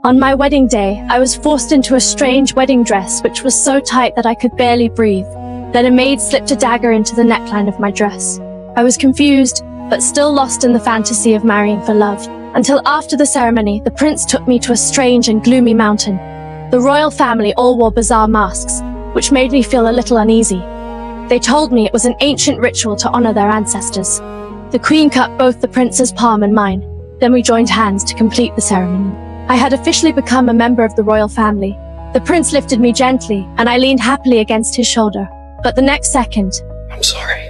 On my wedding day, I was forced into a strange wedding dress which was so tight that I could barely breathe. Then a maid slipped a dagger into the neckline of my dress. I was confused, but still lost in the fantasy of marrying for love. Until after the ceremony, the prince took me to a strange and gloomy mountain. The royal family all wore bizarre masks, which made me feel a little uneasy. They told me it was an ancient ritual to honor their ancestors. The queen cut both the prince's palm and mine. Then we joined hands to complete the ceremony. I had officially become a member of the royal family. The prince lifted me gently, and I leaned happily against his shoulder. But the next second... I'm sorry.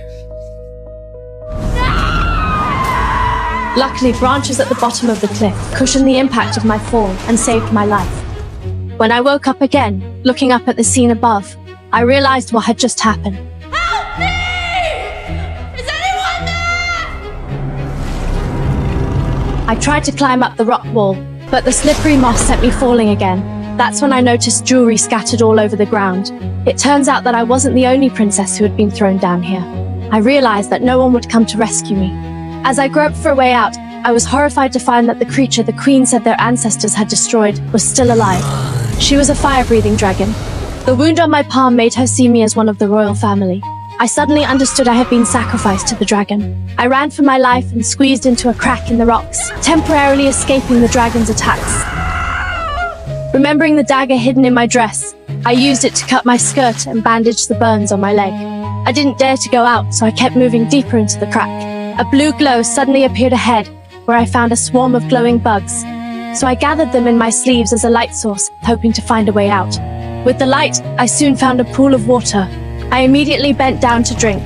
Luckily, branches at the bottom of the cliff cushioned the impact of my fall and saved my life. When I woke up again, looking up at the scene above, I realized what had just happened. Help me! Is anyone there? I tried to climb up the rock wall, but the slippery moss sent me falling again. That's when I noticed jewelry scattered all over the ground. It turns out that I wasn't the only princess who had been thrown down here. I realized that no one would come to rescue me. As I groped for a way out, I was horrified to find that the creature the queen said their ancestors had destroyed was still alive. She was a fire-breathing dragon. The wound on my palm made her see me as one of the royal family. I suddenly understood I had been sacrificed to the dragon. I ran for my life and squeezed into a crack in the rocks, temporarily escaping the dragon's attacks. Remembering the dagger hidden in my dress, I used it to cut my skirt and bandage the burns on my leg. I didn't dare to go out, so I kept moving deeper into the crack. A blue glow suddenly appeared ahead, where I found a swarm of glowing bugs. So I gathered them in my sleeves as a light source, hoping to find a way out. With the light, I soon found a pool of water. I immediately bent down to drink,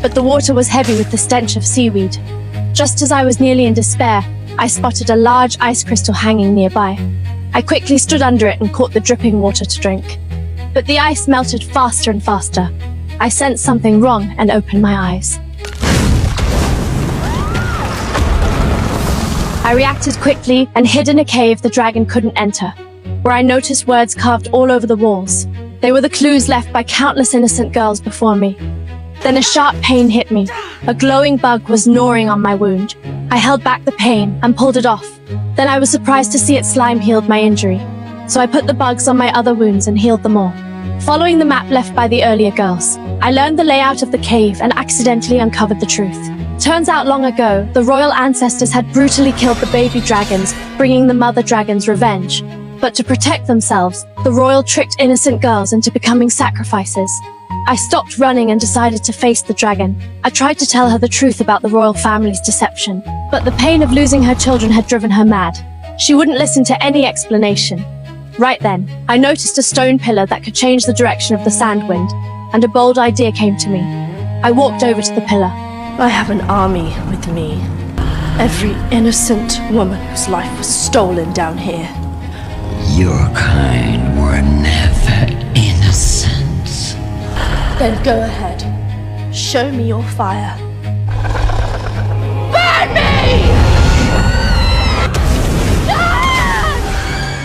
but the water was heavy with the stench of seaweed. Just as I was nearly in despair, I spotted a large ice crystal hanging nearby. I quickly stood under it and caught the dripping water to drink. But the ice melted faster and faster. I sensed something wrong and opened my eyes. I reacted quickly and hid in a cave the dragon couldn't enter, where I noticed words carved all over the walls. They were the clues left by countless innocent girls before me. Then a sharp pain hit me. A glowing bug was gnawing on my wound. I held back the pain and pulled it off. Then I was surprised to see its slime healed my injury. So I put the bugs on my other wounds and healed them all. Following the map left by the earlier girls, I learned the layout of the cave and accidentally uncovered the truth. Turns out long ago, the royal ancestors had brutally killed the baby dragons, bringing the mother dragon's revenge. But to protect themselves, the royal tricked innocent girls into becoming sacrifices. I stopped running and decided to face the dragon. I tried to tell her the truth about the royal family's deception, but the pain of losing her children had driven her mad. She wouldn't listen to any explanation. Right then, I noticed a stone pillar that could change the direction of the sand wind, and a bold idea came to me. I walked over to the pillar. I have an army with me. Every innocent woman whose life was stolen down here. Your kind were never innocent. Then go ahead. Show me your fire. Burn me!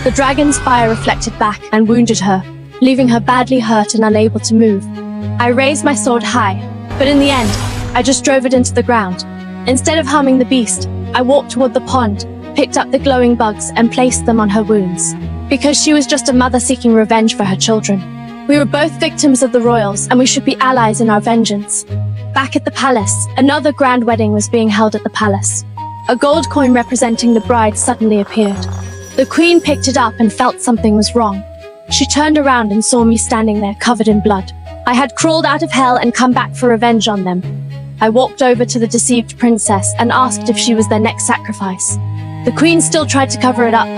The dragon's fire reflected back and wounded her, leaving her badly hurt and unable to move. I raised my sword high, but in the end, I just drove it into the ground. Instead of harming the beast, I walked toward the pond, picked up the glowing bugs and placed them on her wounds. Because she was just a mother seeking revenge for her children. We were both victims of the royals, and we should be allies in our vengeance. Back at the palace, another grand wedding was being held at the palace. A gold coin representing the bride suddenly appeared. The queen picked it up and felt something was wrong. She turned around and saw me standing there covered in blood. I had crawled out of hell and come back for revenge on them. I walked over to the deceived princess and asked if she was their next sacrifice. The queen still tried to cover it up,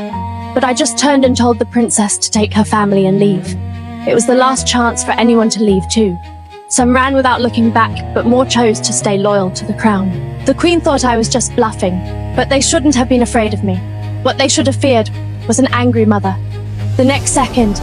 but I just turned and told the princess to take her family and leave. It was the last chance for anyone to leave too. Some ran without looking back, but more chose to stay loyal to the crown. The queen thought I was just bluffing, but they shouldn't have been afraid of me. What they should have feared was an angry mother. The next second,